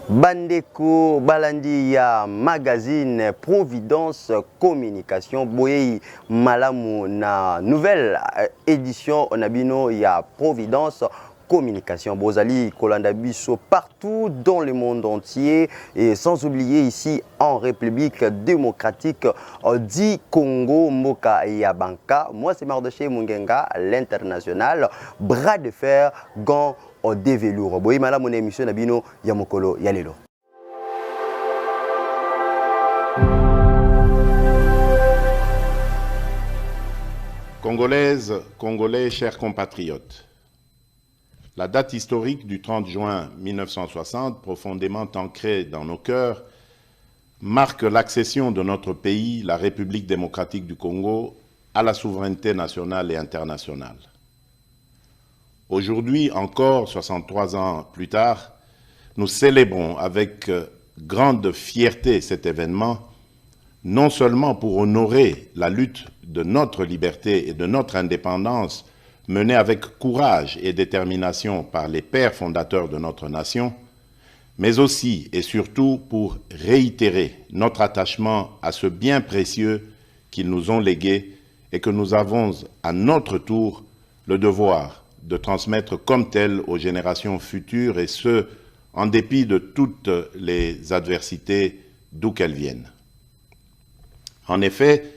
Bandeko balandi ya magazine Providence Communication boyei malamu na nouvelle édition onabino ya Providence Communication Bozali Kolanda Biso partout dans le monde entier et sans oublier ici en République démocratique du Congo Mboka Yabanka. Moi c'est Mardoché Mungenga, l'international bras de fer gant au développement. Boy mala mon émission nabino yamokolo yalelo. Congolaises, Congolais, chers compatriotes, la date historique du 30 juin 1960, profondément ancrée dans nos cœurs, marque l'accession de notre pays, la République démocratique du Congo, à la souveraineté nationale et internationale. Aujourd'hui, encore 63 ans plus tard, nous célébrons avec grande fierté cet événement, non seulement pour honorer la lutte de notre liberté et de notre indépendance menée avec courage et détermination par les pères fondateurs de notre nation, mais aussi et surtout pour réitérer notre attachement à ce bien précieux qu'ils nous ont légué et que nous avons à notre tour le devoir de transmettre comme tel aux générations futures, et ce, en dépit de toutes les adversités d'où qu'elles viennent. En effet,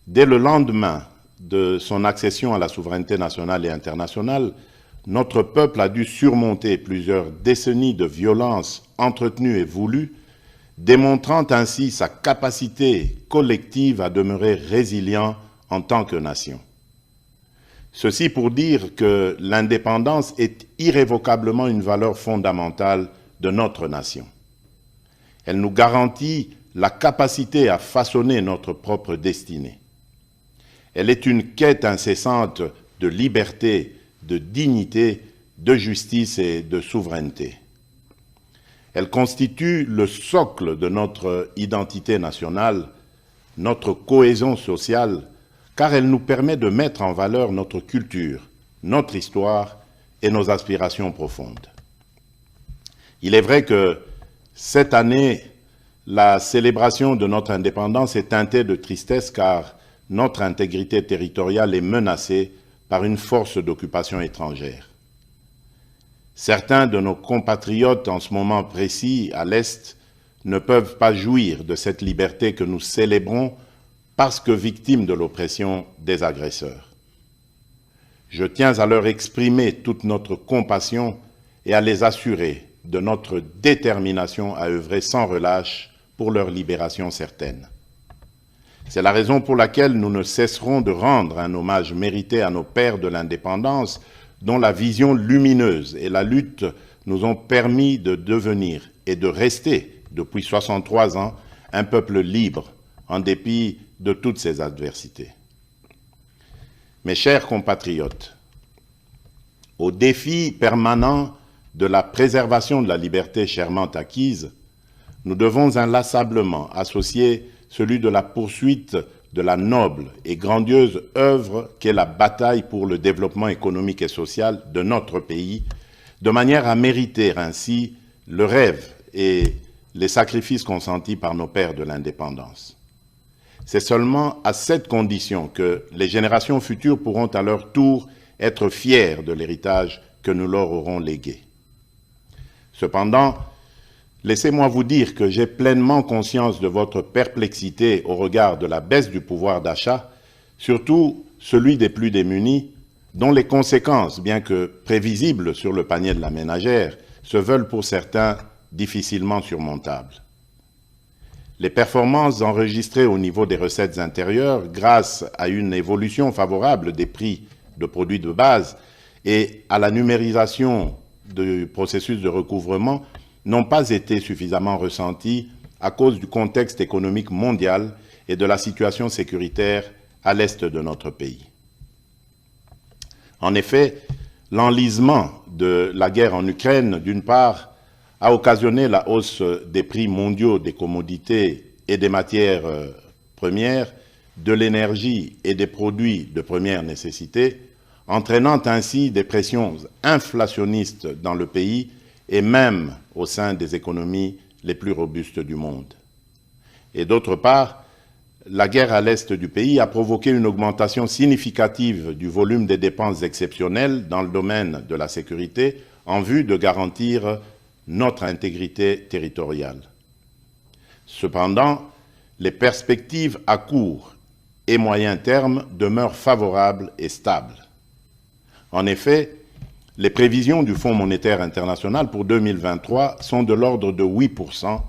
dès le lendemain de son accession à la souveraineté nationale et internationale, notre peuple a dû surmonter plusieurs décennies de violences entretenues et voulues, démontrant ainsi sa capacité collective à demeurer résilient en tant que nation. Ceci pour dire que l'indépendance est irrévocablement une valeur fondamentale de notre nation. Elle nous garantit la capacité à façonner notre propre destinée. Elle est une quête incessante de liberté, de dignité, de justice et de souveraineté. Elle constitue le socle de notre identité nationale, notre cohésion sociale, car elle nous permet de mettre en valeur notre culture, notre histoire et nos aspirations profondes. Il est vrai que cette année, la célébration de notre indépendance est teintée de tristesse car notre intégrité territoriale est menacée par une force d'occupation étrangère. Certains de nos compatriotes en ce moment précis à l'Est ne peuvent pas jouir de cette liberté que nous célébrons parce que victimes de l'oppression des agresseurs. Je tiens à leur exprimer toute notre compassion et à les assurer de notre détermination à œuvrer sans relâche pour leur libération certaine. C'est la raison pour laquelle nous ne cesserons de rendre un hommage mérité à nos pères de l'indépendance, dont la vision lumineuse et la lutte nous ont permis de devenir et de rester, depuis 63 ans, un peuple libre, en dépit de toutes ces adversités. Mes chers compatriotes, au défi permanent de la préservation de la liberté chèrement acquise, nous devons inlassablement associer celui de la poursuite de la noble et grandiose œuvre qu'est la bataille pour le développement économique et social de notre pays, de manière à mériter ainsi le rêve et les sacrifices consentis par nos pères de l'indépendance. C'est seulement à cette condition que les générations futures pourront à leur tour être fiers de l'héritage que nous leur aurons légué. Cependant, laissez-moi vous dire que j'ai pleinement conscience de votre perplexité au regard de la baisse du pouvoir d'achat, surtout celui des plus démunis, dont les conséquences, bien que prévisibles sur le panier de la ménagère, se veulent pour certains difficilement surmontables. Les performances enregistrées au niveau des recettes intérieures, grâce à une évolution favorable des prix de produits de base et à la numérisation du processus de recouvrement, n'ont pas été suffisamment ressenties à cause du contexte économique mondial et de la situation sécuritaire à l'est de notre pays. En effet, l'enlisement de la guerre en Ukraine, d'une part, a occasionné la hausse des prix mondiaux des commodités et des matières premières, de l'énergie et des produits de première nécessité, entraînant ainsi des pressions inflationnistes dans le pays et même au sein des économies les plus robustes du monde. Et d'autre part, la guerre à l'est du pays a provoqué une augmentation significative du volume des dépenses exceptionnelles dans le domaine de la sécurité en vue de garantir notre intégrité territoriale. Cependant, les perspectives à court et moyen terme demeurent favorables et stables. En effet, les prévisions du Fonds monétaire international pour 2023 sont de l'ordre de 8%,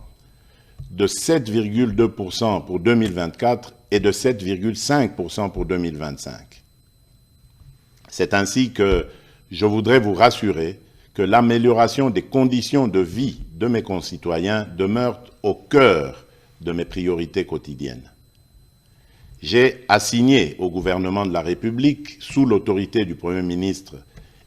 de 7,2% pour 2024 et de 7,5% pour 2025. C'est ainsi que je voudrais vous rassurer que l'amélioration des conditions de vie de mes concitoyens demeure au cœur de mes priorités quotidiennes. J'ai assigné au gouvernement de la République, sous l'autorité du Premier ministre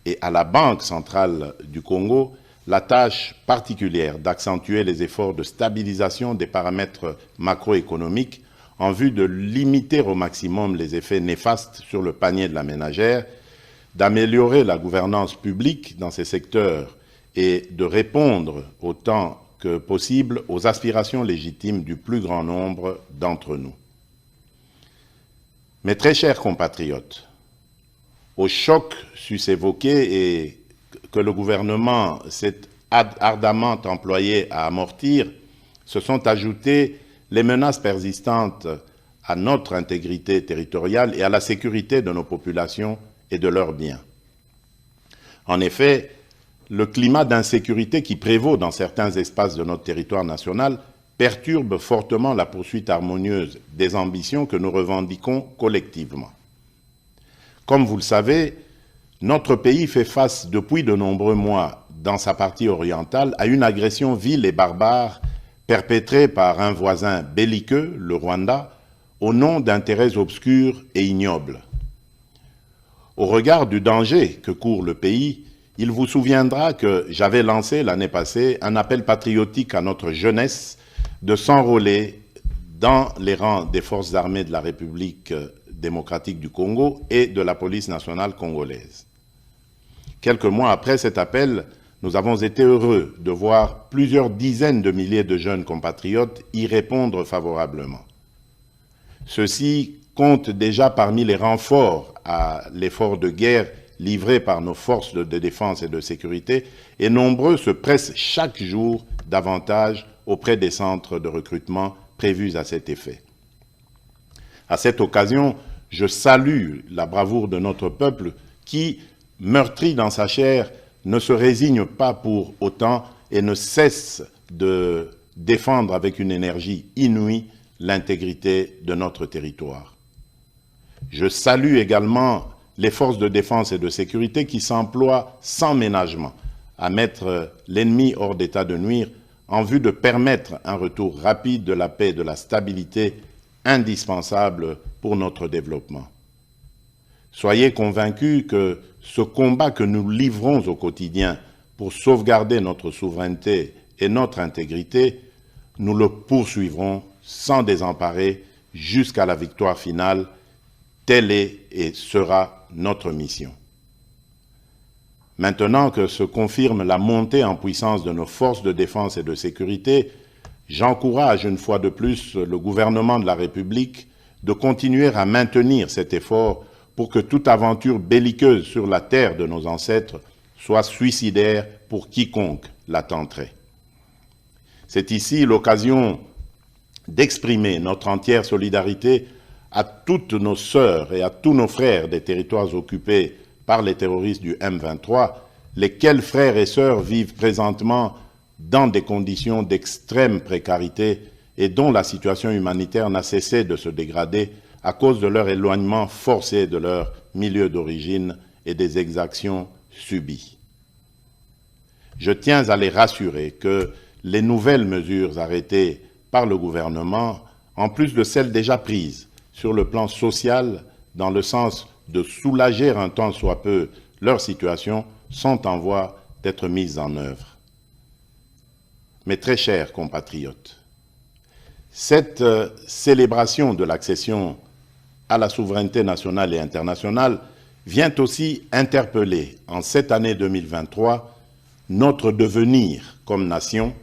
et à la Banque centrale du Congo, la tâche particulière d'accentuer les efforts de stabilisation des paramètres macroéconomiques en vue de limiter au maximum les effets néfastes sur le panier de la ménagère, d'améliorer la gouvernance publique dans ces secteurs et de répondre autant que possible aux aspirations légitimes du plus grand nombre d'entre nous. Mes très chers compatriotes, au choc sus évoqué et que le gouvernement s'est ardemment employé à amortir, se sont ajoutées les menaces persistantes à notre intégrité territoriale et à la sécurité de nos populations et de leurs biens. En effet, le climat d'insécurité qui prévaut dans certains espaces de notre territoire national perturbe fortement la poursuite harmonieuse des ambitions que nous revendiquons collectivement. Comme vous le savez, notre pays fait face depuis de nombreux mois, dans sa partie orientale, à une agression vile et barbare perpétrée par un voisin belliqueux, le Rwanda, au nom d'intérêts obscurs et ignobles. Au regard du danger que court le pays, il vous souviendra que j'avais lancé l'année passée un appel patriotique à notre jeunesse de s'enrôler dans les rangs des forces armées de la République démocratique du Congo et de la police nationale congolaise. Quelques mois après cet appel, nous avons été heureux de voir plusieurs dizaines de milliers de jeunes compatriotes y répondre favorablement. Ceux-ci comptent déjà parmi les renforts à l'effort de guerre livré par nos forces de défense et de sécurité, et nombreux se pressent chaque jour davantage auprès des centres de recrutement prévus à cet effet. À cette occasion, je salue la bravoure de notre peuple qui, meurtri dans sa chair, ne se résigne pas pour autant et ne cesse de défendre avec une énergie inouïe l'intégrité de notre territoire. Je salue également les forces de défense et de sécurité qui s'emploient sans ménagement à mettre l'ennemi hors d'état de nuire en vue de permettre un retour rapide de la paix et de la stabilité indispensable pour notre développement. Soyez convaincus que ce combat que nous livrons au quotidien pour sauvegarder notre souveraineté et notre intégrité, nous le poursuivrons sans désemparer jusqu'à la victoire finale. Telle est et sera notre mission. Maintenant que se confirme la montée en puissance de nos forces de défense et de sécurité, j'encourage une fois de plus le gouvernement de la République de continuer à maintenir cet effort pour que toute aventure belliqueuse sur la terre de nos ancêtres soit suicidaire pour quiconque la tenterait. C'est ici l'occasion d'exprimer notre entière solidarité à toutes nos sœurs et à tous nos frères des territoires occupés par les terroristes du M23, lesquels frères et sœurs vivent présentement dans des conditions d'extrême précarité et dont la situation humanitaire n'a cessé de se dégrader à cause de leur éloignement forcé de leur milieu d'origine et des exactions subies. Je tiens à les rassurer que les nouvelles mesures arrêtées par le gouvernement, en plus de celles déjà prises sur le plan social, dans le sens de soulager un tant soit peu leur situation, sont en voie d'être mises en œuvre. Mes très chers compatriotes, cette célébration de l'accession à la souveraineté nationale et internationale vient aussi interpeller, en cette année 2023, notre devenir comme nation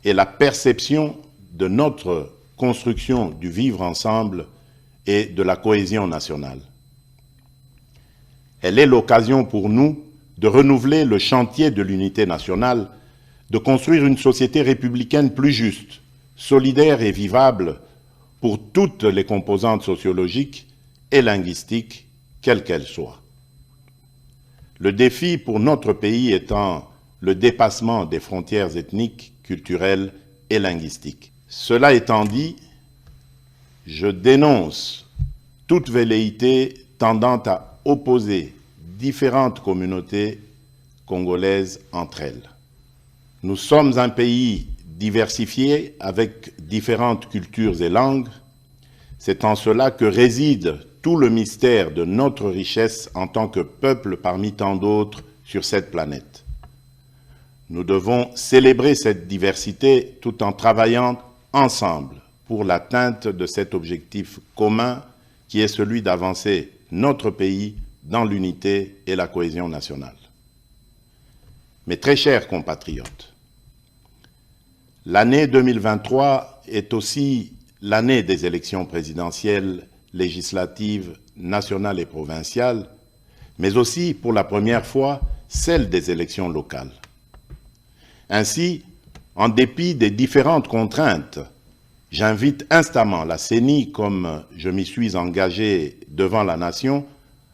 et la perception de notre construction du vivre ensemble et de la cohésion nationale. Elle est l'occasion pour nous de renouveler le chantier de l'unité nationale, de construire une société républicaine plus juste, solidaire et vivable pour toutes les composantes sociologiques et linguistiques, quelles qu'elles soient. Le défi pour notre pays étant le dépassement des frontières ethniques, culturelles et linguistiques. Cela étant dit, je dénonce toute velléité tendant à opposer différentes communautés congolaises entre elles. Nous sommes un pays diversifié avec différentes cultures et langues. C'est en cela que réside tout le mystère de notre richesse en tant que peuple parmi tant d'autres sur cette planète. Nous devons célébrer cette diversité tout en travaillant ensemble pour l'atteinte de cet objectif commun qui est celui d'avancer notre pays dans l'unité et la cohésion nationale. Mes très chers compatriotes, l'année 2023 est aussi l'année des élections présidentielles, législatives, nationales et provinciales, mais aussi pour la première fois celle des élections locales. Ainsi, en dépit des différentes contraintes, j'invite instamment la CENI, comme je m'y suis engagé devant la nation,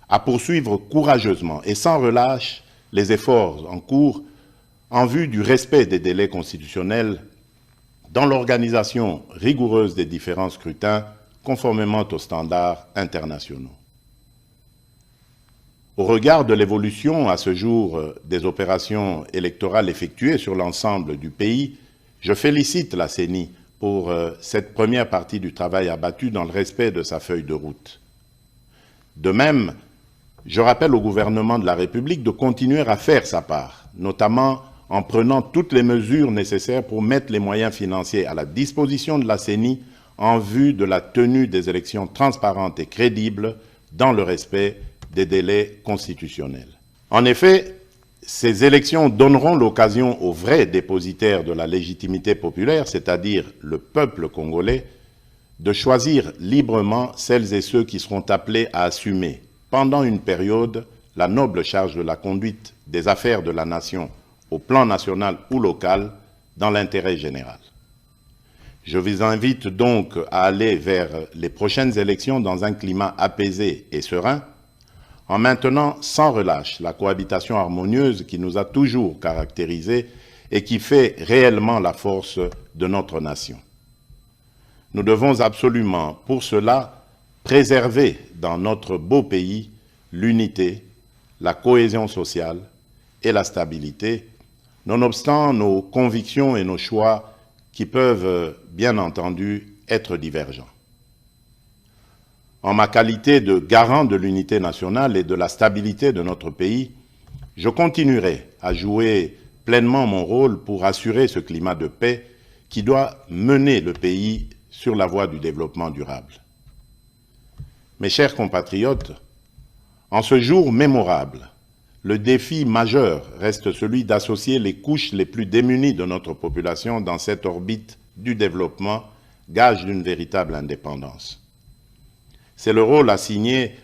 à poursuivre courageusement et sans relâche les efforts en cours en vue du respect des délais constitutionnels dans l'organisation rigoureuse des différents scrutins conformément aux standards internationaux. Au regard de l'évolution à ce jour des opérations électorales effectuées sur l'ensemble du pays, je félicite la CENI pour cette première partie du travail abattu dans le respect de sa feuille de route. De même, je rappelle au gouvernement de la République de continuer à faire sa part, notamment en prenant toutes les mesures nécessaires pour mettre les moyens financiers à la disposition de la CENI en vue de la tenue des élections transparentes et crédibles dans le respect des délais constitutionnels. En effet, ces élections donneront l'occasion aux vrais dépositaires de la légitimité populaire, c'est-à-dire le peuple congolais, de choisir librement celles et ceux qui seront appelés à assumer, pendant une période, la noble charge de la conduite des affaires de la nation au plan national ou local, dans l'intérêt général. Je vous invite donc à aller vers les prochaines élections dans un climat apaisé et serein, en maintenant sans relâche la cohabitation harmonieuse qui nous a toujours caractérisés et qui fait réellement la force de notre nation. Nous devons absolument, pour cela, préserver dans notre beau pays l'unité, la cohésion sociale et la stabilité, nonobstant nos convictions et nos choix qui peuvent, bien entendu, être divergents. En ma qualité de garant de l'unité nationale et de la stabilité de notre pays, je continuerai à jouer pleinement mon rôle pour assurer ce climat de paix qui doit mener le pays sur la voie du développement durable. Mes chers compatriotes, en ce jour mémorable, le défi majeur reste celui d'associer les couches les plus démunies de notre population dans cette orbite du développement, gage d'une véritable indépendance. C'est le rôle assigné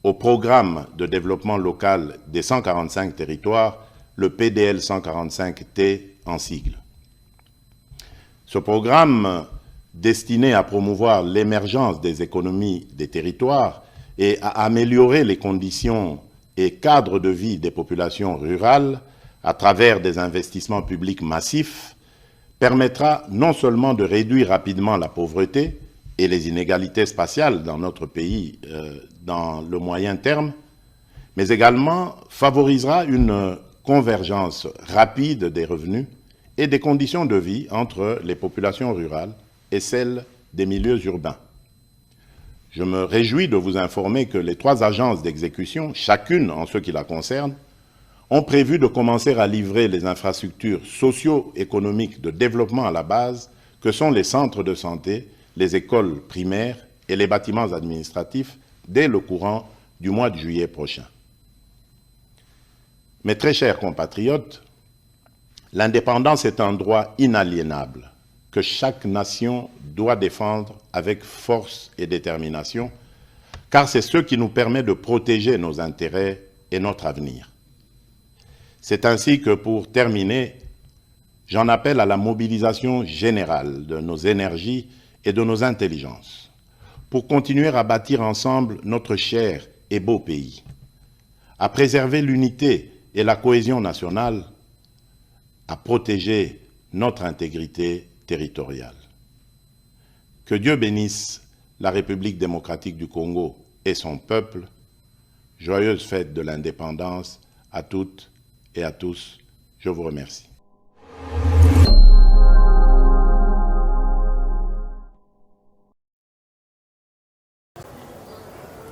au programme de développement local des 145 territoires, le PDL 145T en sigle. Ce programme, destiné à promouvoir l'émergence des économies des territoires et à améliorer les conditions et cadres de vie des populations rurales à travers des investissements publics massifs, permettra non seulement de réduire rapidement la pauvreté et les inégalités spatiales dans notre pays dans le moyen terme, mais également favorisera une convergence rapide des revenus et des conditions de vie entre les populations rurales et celles des milieux urbains. Je me réjouis de vous informer que les 3 agences d'exécution, chacune en ce qui la concerne, ont prévu de commencer à livrer les infrastructures socio-économiques de développement à la base, que sont les centres de santé, les écoles primaires et les bâtiments administratifs dès le courant du mois de juillet prochain. Mes très chers compatriotes, l'indépendance est un droit inaliénable que chaque nation doit défendre avec force et détermination, car c'est ce qui nous permet de protéger nos intérêts et notre avenir. C'est ainsi que, pour terminer, j'en appelle à la mobilisation générale de nos énergies et de nos intelligences pour continuer à bâtir ensemble notre cher et beau pays, à préserver l'unité et la cohésion nationale, à protéger notre intégrité territoriale. Que Dieu bénisse la République démocratique du Congo et son peuple. Joyeuse fête de l'indépendance à toutes et à tous. Je vous remercie.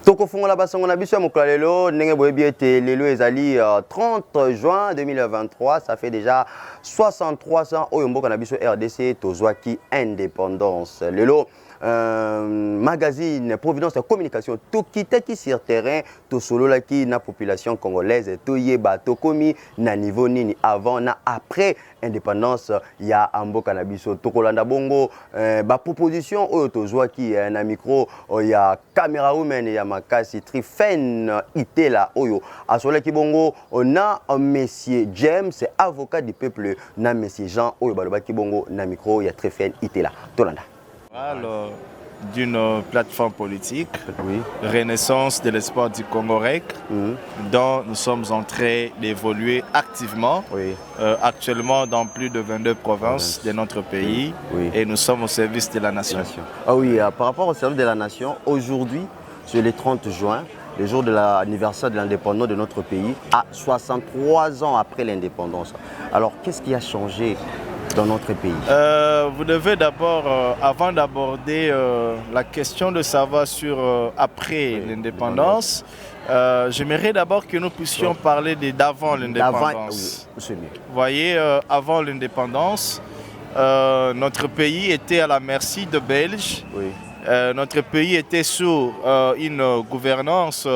Tokofungola basongo na biso ya mokolo lelo ndenge boyebi ete lelo ezali 30 juin 2023, ça fait déjà 63 ans oyo mboka na biso RDC tozwaki indépendance. Lelo magazine Providence de communication tokitaki sur terrain tosololaki na population congolaise toyeba tokomi na niveau nini avant na après indépendance ya mboka na biso tokolanda bongo ba proposition oyo tozwaki na micro ya caméra woman ya makasi Trifen Itela oyo asolaki bongo na monsieur James avocat du peuple na monsieur Jean oyo balobaki bongo na micro ya Trifen Itela tolanda. Alors, d'une plateforme politique, oui. Renaissance de l'espoir du Congo-REC, dont nous sommes en train d'évoluer activement, oui. Actuellement dans plus de 22 provinces de notre pays, oui. Et nous sommes au service de la nation. Ah oui, par rapport au service de la nation, aujourd'hui, c'est le 30 juin, le jour de l'anniversaire de l'indépendance de notre pays, à 63 ans après l'indépendance. Alors, qu'est-ce qui a changé dans notre pays? Vous devez d'abord, avant d'aborder la question de savoir sur après l'indépendance, j'aimerais d'abord que nous puissions parler d'avant l'indépendance. Oui, vous voyez, avant l'indépendance, notre pays était à la merci de Belges. Oui. Notre pays était sous une gouvernance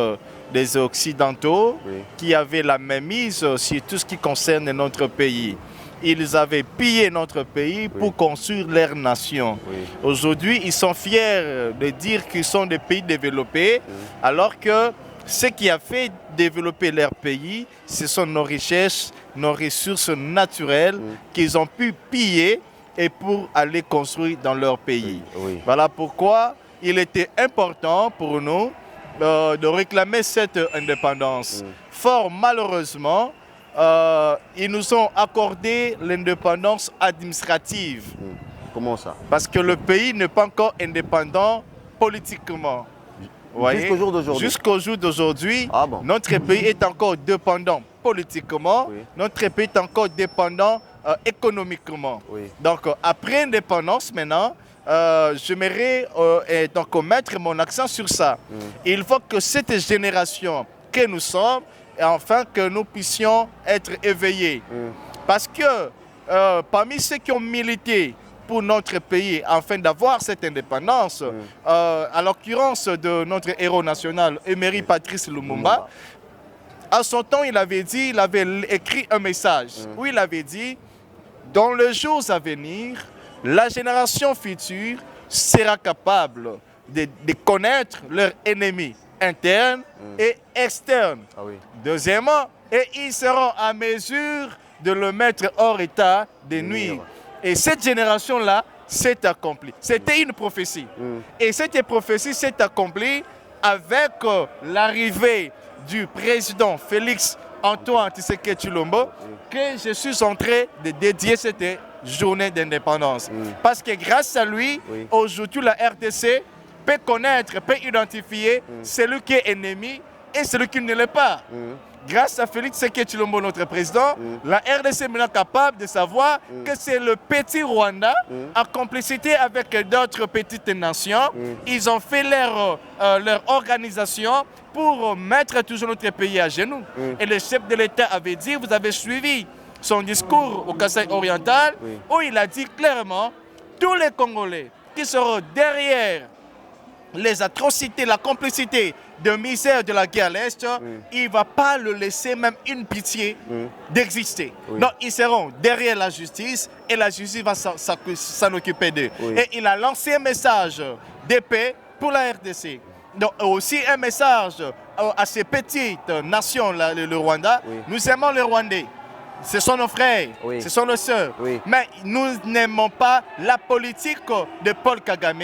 des Occidentaux, oui, qui avaient la mainmise sur tout ce qui concerne notre pays. Ils avaient pillé notre pays, oui, pour construire leur nation. Oui. Aujourd'hui, ils sont fiers de dire qu'ils sont des pays développés, oui, alors que ce qui a fait développer leur pays, ce sont nos richesses, nos ressources naturelles, oui, qu'ils ont pu piller et pour aller construire dans leur pays. Oui. Voilà pourquoi il était important pour nous de réclamer cette indépendance. Oui. Fort malheureusement, ils nous ont accordé l'indépendance administrative. Comment ça? Parce que le pays n'est pas encore indépendant politiquement. Jusqu'au jour d'aujourd'hui. Jusqu'au jour d'aujourd'hui, ah bon, notre pays est encore dépendant politiquement, oui, notre pays est encore dépendant économiquement. Oui. Donc après l'indépendance maintenant, j'aimerais donc mettre mon accent sur ça. Il faut que cette génération que nous sommes, enfin que nous puissions être éveillés. Parce que parmi ceux qui ont milité pour notre pays afin d'avoir cette indépendance, à l'occurrence de notre héros national, Emery Patrice Lumumba, à son temps il avait écrit un message où il avait dit: dans les jours à venir, la génération future sera capable de connaître leurs ennemis internes et externes. Ah oui. Deuxièmement, et ils seront à mesure de le mettre hors état de nuire. Et cette génération-là s'est accomplie. C'était une prophétie. Et cette prophétie s'est accomplie avec l'arrivée du président Félix Antoine Tshisekedi Tshilombo, que je suis en train de dédier cette journée d'indépendance. Parce que grâce à lui, aujourd'hui la RDC peut connaître, peut identifier celui qui est ennemi et celui qui ne l'est pas. Grâce à Félix Tshisekedi Tshilombo, notre président, la RDC est maintenant capable de savoir que c'est le petit Rwanda, en complicité avec d'autres petites nations. Ils ont fait leur organisation pour mettre toujours notre pays à genoux. Et le chef de l'État avait dit, vous avez suivi son discours au Kasaï oriental, où il a dit clairement, tous les Congolais qui seront derrière les atrocités, la complicité de misère de la guerre à l'Est, il ne va pas le laisser même une pitié d'exister. Donc ils seront derrière la justice et la justice va s'en occuper d'eux. Et il a lancé un message de paix pour la RDC. Donc aussi un message à ces petites nations, le Rwanda. Nous aimons les Rwandais. Ce sont nos frères, ce sont nos sœurs. Mais nous n'aimons pas la politique de Paul Kagame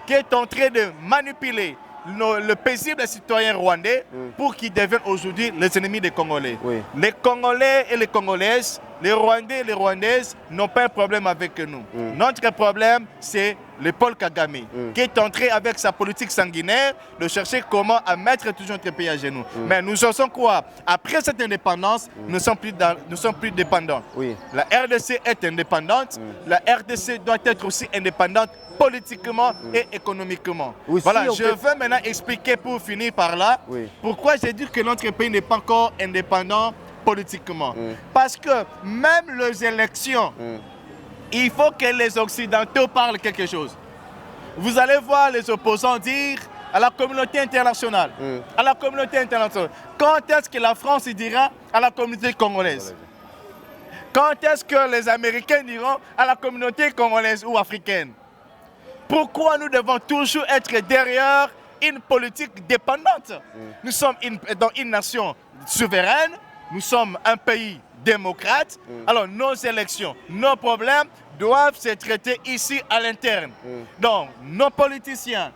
qui est en train de manipuler le paisible citoyen rwandais pour qu'ils deviennent aujourd'hui les ennemis des Congolais. Les Congolais et les Congolaises, les Rwandais et les Rwandaises n'ont pas un problème avec nous. Notre problème, c'est le Paul Kagame qui est entré avec sa politique sanguinaire de chercher comment à mettre toujours notre pays à genoux. Mais nous pensons quoi? Après cette indépendance, nous ne sommes plus dépendants. La RDC est indépendante. La RDC doit être aussi indépendante politiquement et économiquement. Voilà, je veux maintenant expliquer pour finir par là pourquoi j'ai dit que notre pays n'est pas encore indépendant politiquement. Parce que même les élections, il faut que les Occidentaux parlent quelque chose. Vous allez voir les opposants dire à la communauté internationale, à la communauté internationale, quand est-ce que la France dira à la communauté congolaise? Quand est-ce que les Américains diront à la communauté congolaise ou africaine? Pourquoi nous devons toujours être derrière une politique dépendante? Nous sommes dans une nation souveraine, nous sommes un pays démocrate, alors nos élections, nos problèmes doivent se traiter ici à l'interne. Donc, nos politiciens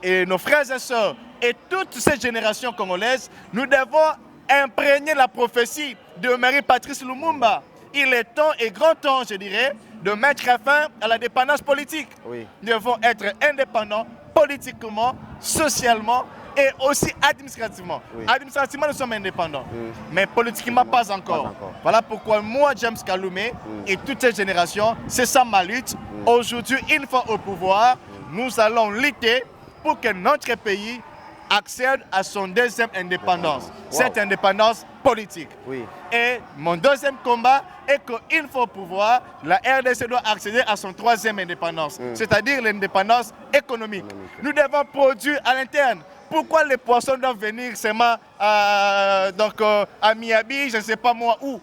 et nos frères et sœurs et toute cette génération congolaise, nous devons imprégner la prophétie de Marie-Patrice Lumumba. Il est temps et grand temps, je dirais, de mettre fin à la dépendance politique. Nous devons être indépendants politiquement, socialement et aussi administrativement. Administrativement, nous sommes indépendants, mais politiquement, pas encore. Voilà pourquoi moi, James Kalume et toute cette génération, c'est ça ma lutte. Aujourd'hui, une fois au pouvoir, nous allons lutter pour que notre pays accède à son deuxième indépendance, cette indépendance politique. Et mon deuxième combat est qu'une fois au pouvoir, la RDC doit accéder à son troisième indépendance, c'est-à-dire l'indépendance économique. Nous devons produire à l'interne. Pourquoi les poissons doivent venir seulement à Miami, je ne sais pas moi où?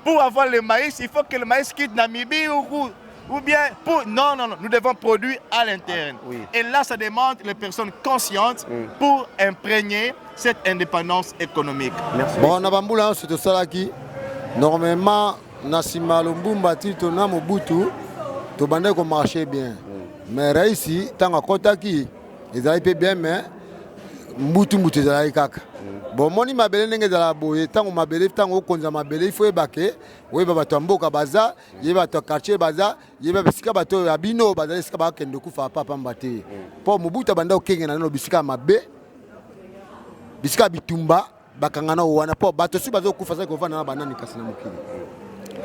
Pour avoir le maïs, il faut que le maïs quitte Namibie ou bien non, nous devons produire à l'interne. Et là, ça demande les personnes conscientes pour imprégner cette indépendance économique. Merci. Bon, on a bamboula, c'est tout ça qui normalement, Nassima Lumbumba, Tito na Mobutu, tout bandé qu'on marchait bien. Mais ici, tant à Kotaki, ils allaient bien, mais Mbutu ils allaient kaka. Bon, moni mabele nenge za la boye, tango mabele, tango konza mabele, il faut ébaquer. Oui, bato mboka baza, yeba to quartier baza, yeba bisika bato abino baza esika ba kende kufa papa mbate. Po Mobutu banda okenge na no bisika mabe. Bisika bitumba bakangana wana po bato si bazo kufa sa ko vana banani kasina mokili.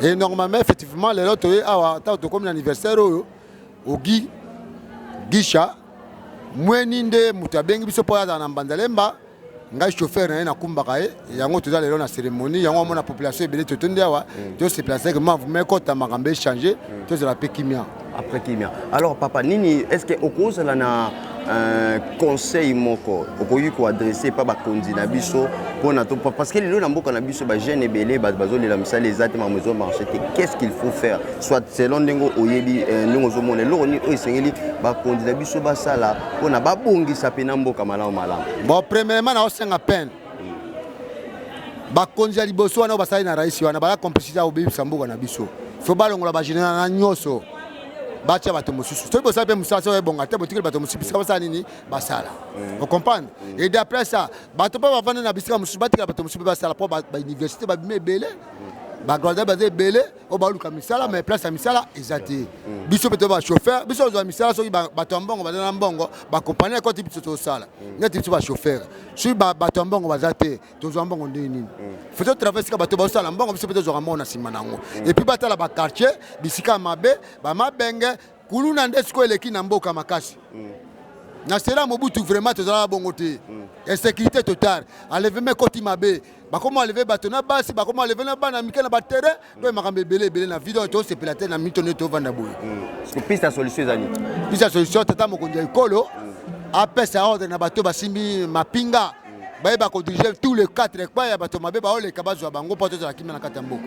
Et normalement effectivement les autres awa ta to comme l'anniversaire au Gisha mweninde mutabengi biso po ya na Mbandalemba. Ngai chauffeur na kumbaka yango toza lelo na cérémonie yango mona population ebele totonde awa to se placer que moi vous me kota makambe changer to za la pekimia après kimia. Alors papa nini est-ce que au cause là na conseil moko okoyi ko adresser pa ba kondi na biso pona to parce que lelo na mboka na biso ba jeune ebele bazo lela misala ezate ma maison marché qu'est-ce qu'il faut faire soit selon ndengo oyebi ndongo zo mona lelo ni oyesengeli ba kondi na biso ba sala pona ba bongisa pe na mboka malamu. Bon premièrement na osenga peine ba kondi ya liboso wana basali na raisi wana ba complicité obebi samboka na biso faut balongola ba jeune na nyoso bacha bato mosusu to bosa pe musasa we bonga te botikeli bato mosusu bisika basala nini basala vous comprenez et d'après ça bato pa bavanda na bisika mosusu batikela bato mosusu basala po ba université ba bime belé ba grande bazé belé o ba luka misala mais place ya misala ezati biso pe to ba chauffeur biso zo misala soki bato mbongo bazana mbongo ba compagnie ko ti biso to sala ngati biso ba chauffeur sur bato mbongo bazate to zo mbongo ndeni faut traverser bato ba sala mbongo biso pe to zo ramona simanango et puis batala ba quartier bisika mabe ba mabenge kuluna ndesko eleki na mboka makasi na sera Mobutu vraiment tozala bongo te insécurité totale enlèvement koti mabe bakoma enlever bato na basi bakoma enlever na bana mikela ba terrain pe makambe belé na vidéo to se pelate na mitone to vanda boye parce que piste solution ezali piste solution tata mokonzi ekolo apesa ordre na bato basimbi mapinga bayeba ko diriger tous les 4 kwa ya bato mabe ba ole kabazwa bango poto za kimia na kati ya mboka.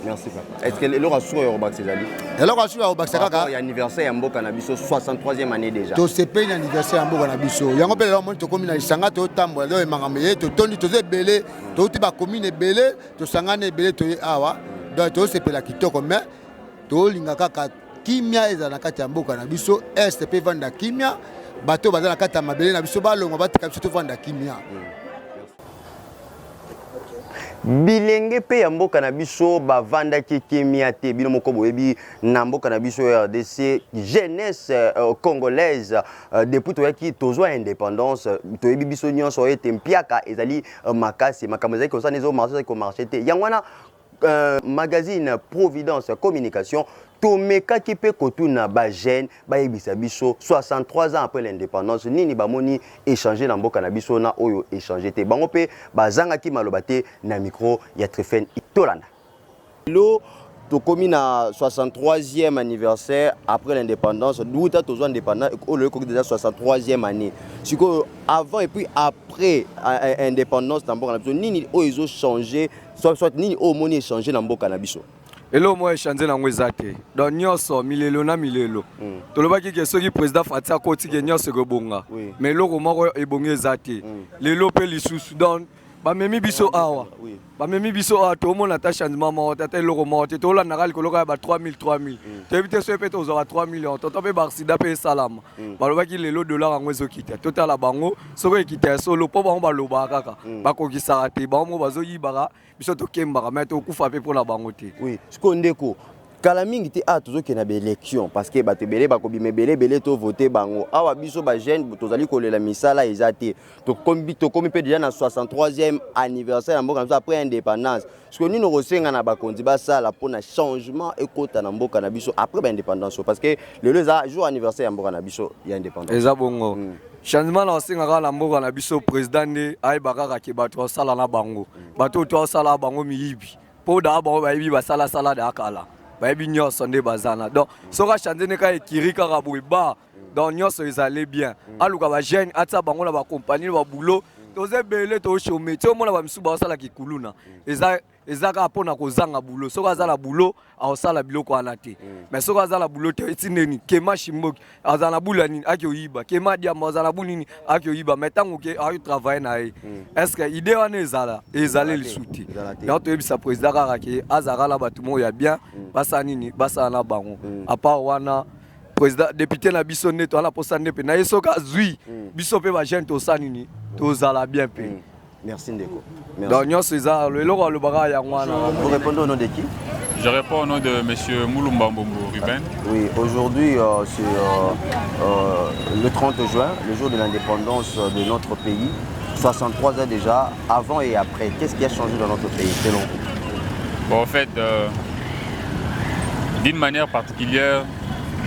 Merci papa. Est-ce que le rassure au Bax Ezali? Le rassure au Bax kaka. Il y a anniversaire ya mboka na biso 63e année déjà. To se peine anniversaire ya mboka na biso. Yango pe lo mo to komi na isanga to tambola lo emangame to tondi to zebele to ti ba commune belé to sangane belé to awa. Donc to se pe la kitoko mais to linga kaka kimia eza na kati ya mboka na biso est pe vanda kimia bato baza na kati ya mabele na biso balongo batika biso to vanda kimia. Bilenge pe ya mboka na biso bavanda kimia te bino moko boyebi na mboka na biso RDC jeunesse congolaise depuis toyaki tozwa indépendance toyebi biso nyonso ete mpiaka ezali makasi makambo ezali kosana ezo marché ko marché te yangwana magazine Providence Communication Tomeka qui peut kotuna ba jeune ba yebisa biso 63 ans après l'indépendance nini ba moni échanger na mboka na biso na oyo échanger te bango pe bazanga ki maloba te na micro ya Trefen Itolanda lo to komi na 63e anniversaire après l'indépendance d'où ta tozo indépendant au lieu que déjà 63e année siko avant et puis après indépendance na mboka na biso nini oyo izo changer soit nini o moni échanger na mboka na biso. Elo moi échanger na ngwezate donc nyonso milelo na milelo tolobaki ke soki président Fatia Koti ke nyonso go bonga mais loko moko ebongi ezate lelo pe lisusu donc ba memi biso awa ba memi biso a to mona ta changement mo ta loko mo te to la na kali koloka ba 3000 to éviter so pe to za 3 millions to pe ba sida pe salama balobaki lelo dollar ngwezo kita totala bango soko ekita solo po bango baloba kaka bakokisa te bango bazo yibaka biso to kembaka mais to kufa pe pour la bango te oui siko ndeko kala mingi te a tozo ke na ba élection parce que bato belé bakobime belé to voter bango awa biso ba jeune tozali kolela misala ezate to komi pe déjà na 63e anniversaire na mboka après indépendance siko nino rosenga na bakonzi basala pona changement ekota na mboka na biso après ba indépendance parce que le jour anniversaire ya mboka na biso ya indépendance eza bongo changement na osenga na mboka na biso président ne ayebaka ke bato sala na bango bato to sala bango miyibi po da bango bayibi basala sala da kala bayebi nyonso nde bazana donc soka changer ne ka ekiri kaka boye ba donc nyonso ezali bien aluka ba jeune ata bango na ba compagnie ba boulot toze belé to chômer ti omona ba misu ba sala kikuluna ezaka pona kozanga boulot soka azala boulot aosala biloko wana te mais soka azala boulot te etineni kema shimboki azala boulot nini akioyiba kema diamba azala boulot nini akioyiba mais tango ke ayo travailler na ye est-ce que idée wana ezala le souti donc toyebisa président kaka ke azaka la bato mo ya bien basa nini basa na bango à part wana président député na biso ne to ala posa ne pe na yesoka zui biso pe ba jeune to sanini to zala bien pe. Merci Ndeko. Donc vous répondez au nom de qui? Je réponds au nom de M. Moulumba Mbombo Ruben. Oui, aujourd'hui c'est le 30 juin, le jour de l'indépendance de notre pays. 63 ans déjà, avant et après. Qu'est-ce qui a changé dans notre pays selon vous? Bon, en fait, d'une manière particulière,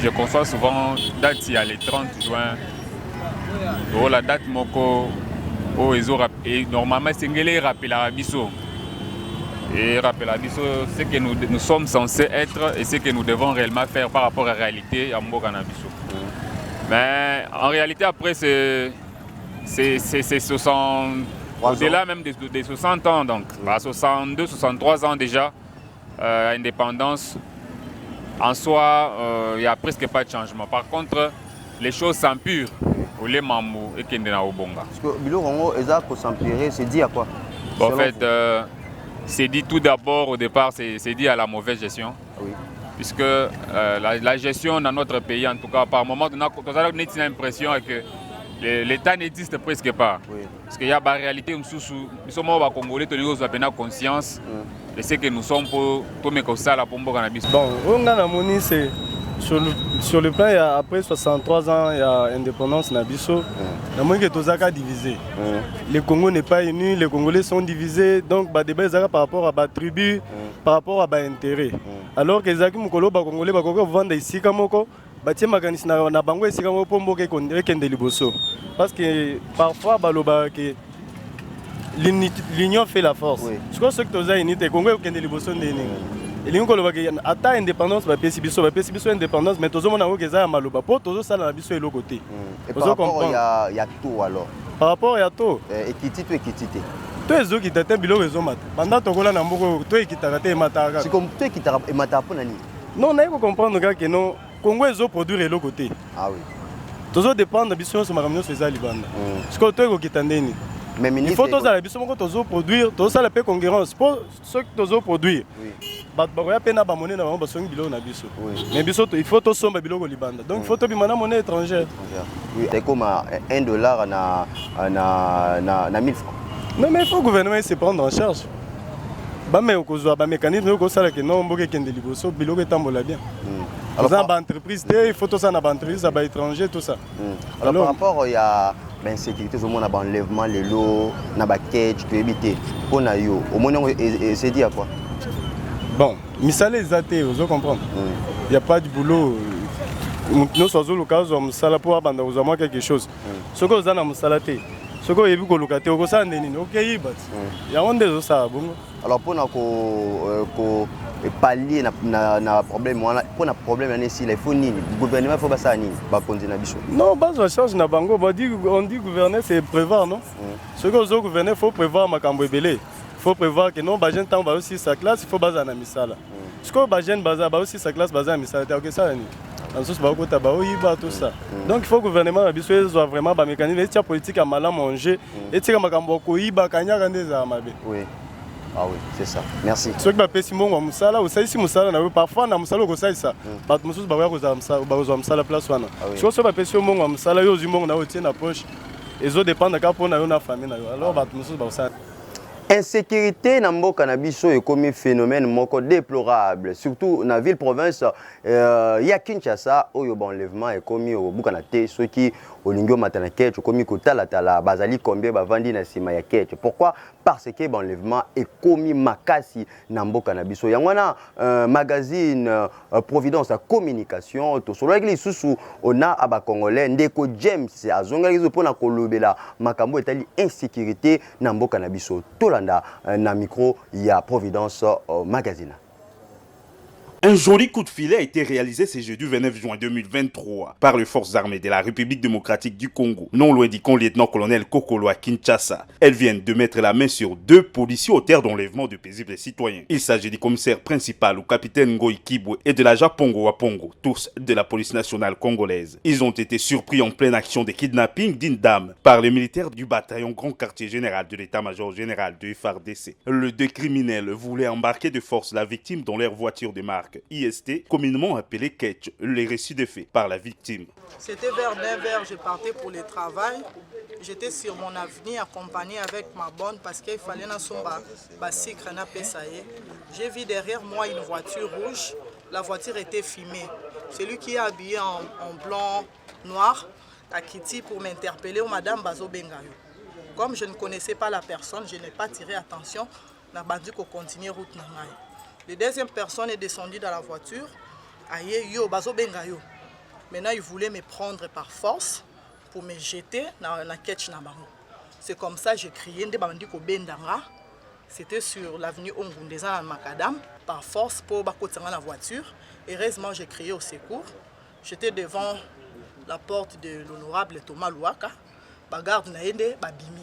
je conçois souvent date il y a le 30 juin. Oh, la date moko. Et normalement, c'est ce rappelle à Bisso. Et rappelle à Bisso ce que nous sommes censés être et ce que nous devons réellement faire par rapport à la réalité à Mboka Bisso. Mais en réalité, après, c'est 60, au-delà même des 60 ans, donc à 62, 63 ans déjà, indépendance. En soi, il n'y a presque pas de changement. Par contre, les choses s'empirent. Parce que Bilo s'empirer, c'est dit à quoi? En fait, c'est dit tout d'abord au départ, c'est dit à la mauvaise gestion. Oui. Puisque la gestion dans notre pays, en tout cas, par moment, on a l'impression que l'État n'existe presque pas. Oui. Parce qu'il y a la réalité, nous sommes Congolais, nous avons conscience de ce que nous sommes pour tout le monde. Bon, on a la c'est. Sur le plan, après 63 ans, il y a indépendance Nabiso. Nous sommes divisés. Le Congo n'est pas uni, les Congolais sont divisés. Donc, il y a des débats par rapport à la tribu, par rapport à l'intérêt. Alors que les Congolais vendent ici, parce que parfois, l'union fait la force. Je pense que les Congolais sont elingi koloba ke ata indépendance bapesi biso indépendance mais tozomona yango eza ya maloba mpo tozosala na biso eloko te. Par rapport ya taux alors par rapport ya taux ekiti to ekiti te to ezokita te biloko ezomata banda tokola na mboka to ekitaka te emataka kaka sikoyo to ekitaka emataka mpo na nini non naye kocomprendre kaka no Congo ezoproduire eloko te tozodépendre biso nyonso makambo nyonso eza libanda sikoyo to ekokita ndeni il faut tozala biso moko tozoproduire tozosala mpe concurrence mpo soki tozoproduire bato bakoya mpe na bamone na bango basongi biloko na biso mais biso il faut tosomba biloko libanda donc il faut tobima na monnaie étrangère ekoma $1 na 1000 francs. Non mais il faut le gouvernement se prendre en charge. Bamé okozwa ba mécanisme okosala ke non mboke kende liboso biloko etambola bien. Alors ba entreprise il faut tout ça na ba entreprise ba étranger tout ça. Alors par rapport ya insécurité au monde na enlèvement les lots na ba cage to éviter pona yo au monde c'est dit à quoi? Bon, misala ezate vous comprendre. Il y a pas de boulot. Nous sommes au cas où musala pour abanda uzama quelque chose. Soko uzana musala te. Soko yebi ko lokate okosala nini okay but ya onde zo sa bongo. Alors pour ko pallier na problème wana pour na problème ane si il faut nini gouvernement faut basa nini ba konzina biso. Non base la charge na bango on dit gouverner c'est prévoir non. Soko zo gouverner faut prévoir makambo ebele. Faut prévoir que non ba jeune temps ba aussi sa classe il faut basa na misala. Soko ba jeune basa ba aussi sa classe basa na misala OK ça ni. Tout ça. Donc il faut que le gouvernement soit vraiment un mécanisme et politique à mal à manger et tirer ma cambokoïba kanya des armes. Oui. Ah oui, c'est ça. Merci. Ce que je fais mon musala ou ça ici musala parfois na musala ko ça pas musus ba ko za musala place wana. Ce que je fais mon musala yo zimongo na otie na poche et zo dépendre ka pour na yo na famille na yo. Alors ba musus ba ça. Insécurité na mboka na biso est comme un phénomène moko déplorable surtout na ville province ya Kinshasa oyo ba enlèvement est comme au bukana te ceux qui olingio matana ketch comme kotala tala bazali combien ba vandi na sima ya ketch pourquoi parce que ba enlèvement est comme makasi na mboka na biso yangwana magazine Providence à communication to solo avec les sous on a aba congolais ndeko James azonga lizo pona kolobela makambo etali insécurité na mboka na biso na micro il y a Providence Magazine. Un joli coup de filet a été réalisé ce jeudi 29 juin 2023 par les forces armées de la République démocratique du Congo, non loin du lieutenant-colonel Kokolo à Kinshasa. Elles viennent de mettre la main sur 2 policiers auteurs d'enlèvement de paisibles citoyens. Il s'agit du commissaire principal, ou capitaine Ngoï Kibwe, et de l'agent Pongo Wapongo, tous de la police nationale congolaise. Ils ont été surpris en pleine action de kidnapping d'une dame par les militaires du bataillon Grand Quartier Général de l'état-major général de FARDC. Les 2 criminels voulaient embarquer de force la victime dans leur voiture de marque IST, communément appelé Ketch, les récits de faits par la victime. C'était vers 9h, je partais pour le travail. J'étais sur mon avenir accompagné avec ma bonne parce qu'il fallait na somba basicre na pesaye. J'ai vu derrière moi une voiture rouge. La voiture était fumée. Celui qui est habillé en blanc noir a quitté pour m'interpeller au madame Bazo Bengayo. Comme je ne connaissais pas la personne, je n'ai pas tiré attention. On a bandu qu'on continue route nangai. La deuxième personne est descendue dans la voiture. Aïe, yo, Bazo Bengayo. Maintenant, il voulait me prendre par force pour me jeter dans la ketch Nabango. C'est comme ça que j'ai crié. C'était sur l'avenue Ongundeza à Macadam. Par force, pour bakoter la voiture. Heureusement, j'ai crié au secours. J'étais devant la porte de l'honorable Thomas Louaka. Bagarde naende, babimi.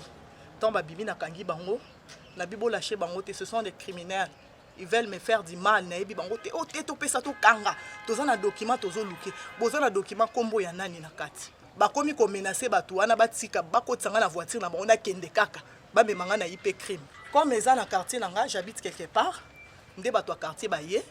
Tant babimi na kangi bango. Na bibo lâché bango, ce sont des criminels. Ils veulent me faire du mal na yebi bango te o te to pesa to kanga toza na document tozo luke boza na document kombo ya nani na kati bakomi ko menacer batu wana batika bakotsanga na voiture na bango na kende kaka ba memanga na IP crime comme eza na quartier nanga j'habite quelque part nde batu a quartier baye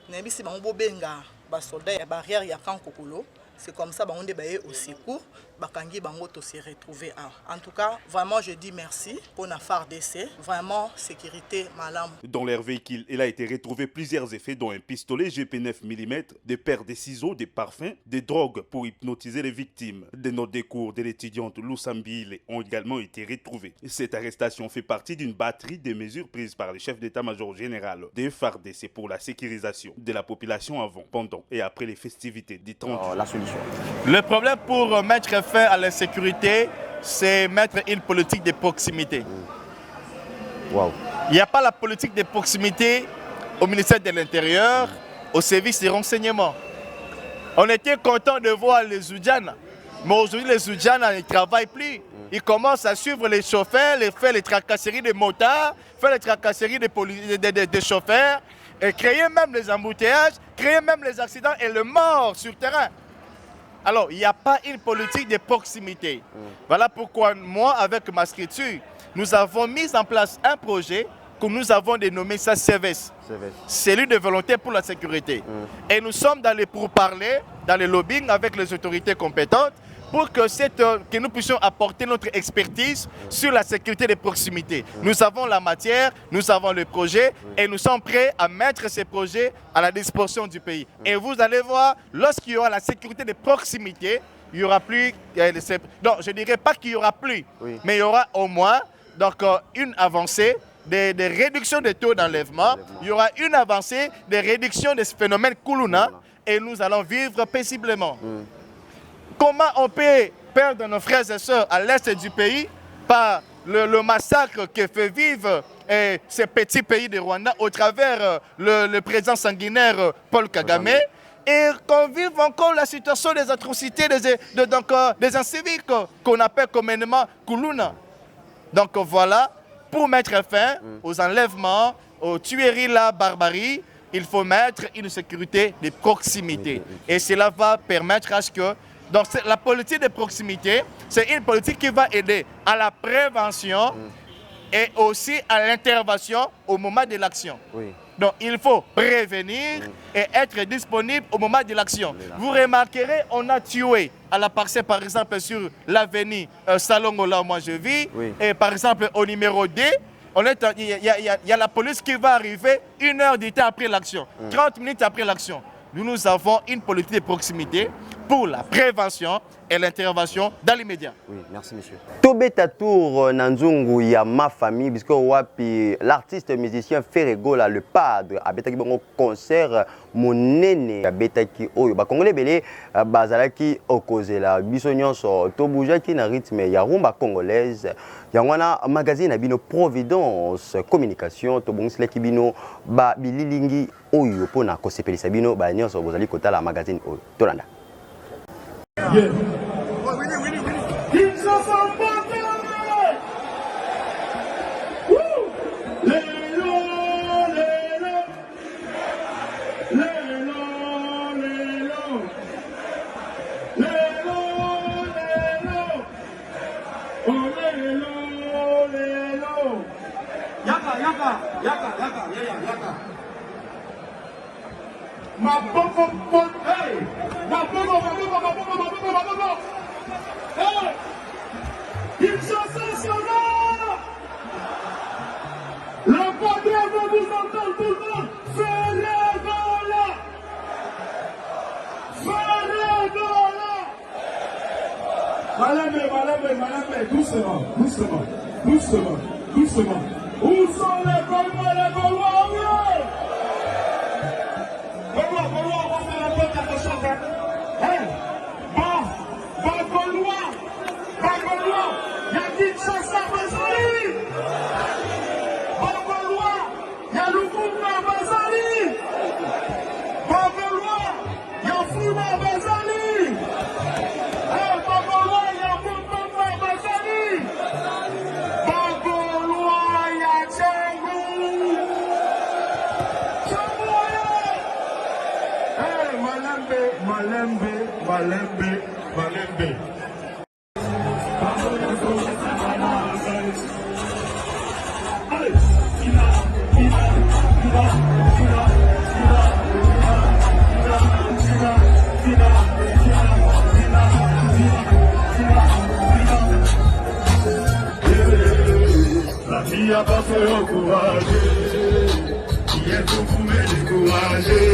na bisi bango bobenga ba soldat ya barrière ya Kankokolo. C'est comme ça qu'on est au secours, bakangi bango to se retrouver en tout cas, vraiment je dis merci pour la FARDC, vraiment sécurité malam. Dans leur véhicule, il a été retrouvé plusieurs effets dont un pistolet GP9 mm, des paires de ciseaux, des parfums, des drogues pour hypnotiser les victimes. Des notes de cours de l'étudiante Lusambile ont également été retrouvées. Cette arrestation fait partie d'une batterie de mesures prises par le chef d'état-major général de FARDC pour la sécurisation de la population avant, pendant et après les festivités du 30 juin. Le problème pour mettre fin à l'insécurité, c'est mettre une politique de proximité. Wow. Il n'y a pas la politique de proximité, au ministère de l'Intérieur, au service des renseignements. On était content de voir les Zoudjana, mais aujourd'hui les Zoudjana ne travaillent plus. Ils commencent à suivre les chauffeurs, faire les tracasseries des motards, faire les tracasseries des chauffeurs, et créer même les embouteillages, créer même les accidents et les morts sur le terrain. Alors, il n'y a pas une politique de proximité. Voilà pourquoi moi, avec ma structure, nous avons mis en place un projet que nous avons dénommé ça CEVES, Cellule de volonté pour la sécurité. Et nous sommes dans les pourparlers, dans les lobbying avec les autorités compétentes pour que nous puissions apporter notre expertise sur la sécurité de proximité. Nous avons la matière, nous avons le projet et nous sommes prêts à mettre ces projets à la disposition du pays. Et vous allez voir, lorsqu'il y aura la sécurité de proximité, il n'y aura plus... non, je ne dirais pas qu'il n'y aura plus, mais il y aura au moins une avancée des réductions des taux d'enlèvement. Il y aura une avancée des réductions des phénomènes Koulouna et nous allons vivre paisiblement. Comment on peut perdre nos frères et sœurs à l'est du pays par le massacre que fait vivre ces petits pays de Rwanda au travers le président sanguinaire Paul Kagame et qu'on vive encore la situation des atrocités des inciviques qu'on appelle communément Koulouna. Donc voilà, pour mettre fin aux enlèvements, aux tueries, la barbarie, il faut mettre une sécurité de proximité. Et cela va permettre à ce que... Donc la politique de proximité, c'est une politique qui va aider à la prévention et aussi à l'intervention au moment de l'action. Donc il faut prévenir et être disponible au moment de l'action. Vous remarquerez, on a tué à la parcelle, par exemple, sur l'avenue Salongo, là où moi je vis, et par exemple au numéro D, il y a la police qui va arriver 1 heure du temps après l'action, 30 minutes après l'action. Nous avons une politique de proximité pour la prévention et l'intervention dans l'immédiat. Oui, merci monsieur. Tobeta Tour Nanzungu ya ma famille, puisque l'artiste musicien Ferregola, le padre, a betaki bongo concert monene a betaki oyo ba congolais belé bazalaki okozela biso nyonso tobujaki na rythme ya rumba congolaise. Yangwana magazine na bino Providence Communication tobongiselaki bino ba bililingi oyo pona kosepelisa bino ba nyonso bozali kotala magazine oyo. Tolanda. Yeah. Une sensationnelle. Le podium va vous entendre tout le monde. Ferregola. Ferregola. Malambe, doucement. Où sont les Gaulois, Gaulois, on va faire un peu quelque chose, hein? Gaulois, il y a Kinshasa Bazali. Gaulois, il y a Lukuma Bazali. Gaulois, il y a Fuma Bazali. Gaulois, il y a Moutouma Bazali. Gaulois, il y a Tchangou. Malembe. La vie a pas fait encourager, qui est pour vous me décourager.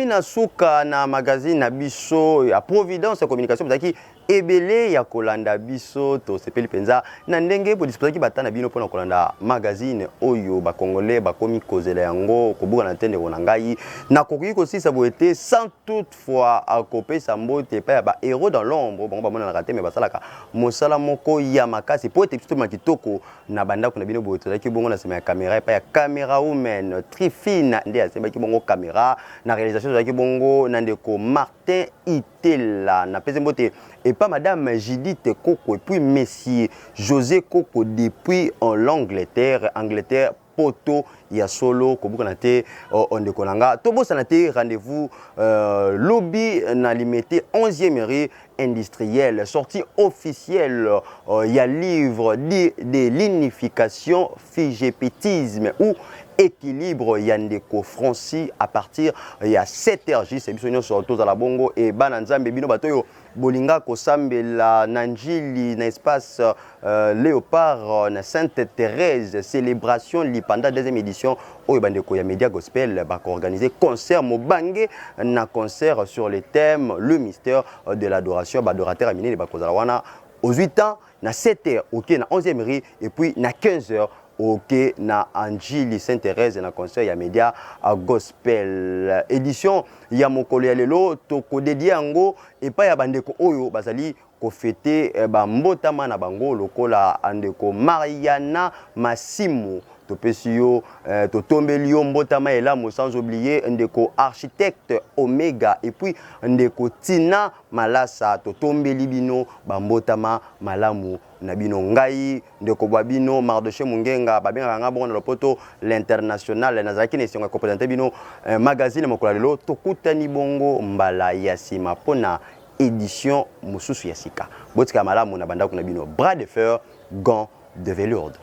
na suka na magazine na biso ya Providence Communication bazaki ebele ya kolanda biso to sepeli penza na ndenge po disposaki batana bino pona kolanda magazine oyo ba congolais ba komi kozela yango kobuka na tende ko ngai na koki ko sisa boete sans toutefois akopesa mbote pa ba héros dans l'ombre bon ba mona na raté mais basalaka mosala moko ya makasi po te biso makitoko na banda kuna bino bote zaki bongo na sema ya caméra pa ya caméra woman trifine nde asemba ki bongo caméra na réalisation zaki bongo na ndeko Martin Itela na pese mbote et pas madame Judith Koko et puis messieurs José Koko depuis en l'Angleterre poto ya solo kobuka na te ondeko nanga to bosa na te rendez-vous lobby na limité 11e rue industrielle sortie officielle ya livre de l'unification figépétisme ou équilibre yandeko Franci à partir ya 7h c'est biso nyonso to za la bongo et bana nzambe bino batoyo bolinga ko sambela na njili na espace Léopard na Sainte Thérèse célébration lipanda deuxième édition oyo bandeko ya Media Gospel ba ko organiser concert mobange na concert sur le thème le mystère de l'adoration ba adorateur aminé ba ko za wana aux 8 ans na 7h OK na 11e rue et puis na 15h OK na Anjili Sainte-Thérèse na concert ya Media Gospel édition ya mokolo ya lelo to ko dédié yango et pas ya bandeko oyo bazali ko fêter ba mbotama na bango lokola andeko Mariana Massimo to pesio to tombelio mbotama elamo sans oublier ndeko architecte Omega et puis ndeko Tina Malasa to tombeli bino ba mbotama malamu na bino ngai ndeko babino Mardoché Mungenga babenga nga bongo na lopoto l'international nazaki ne singa ko présenter bino magazine mokolo lelo to kutani bongo mbala ya sima pona édition mususu ya sika botika malamu na banda kuna bino bras de fer gants de velours.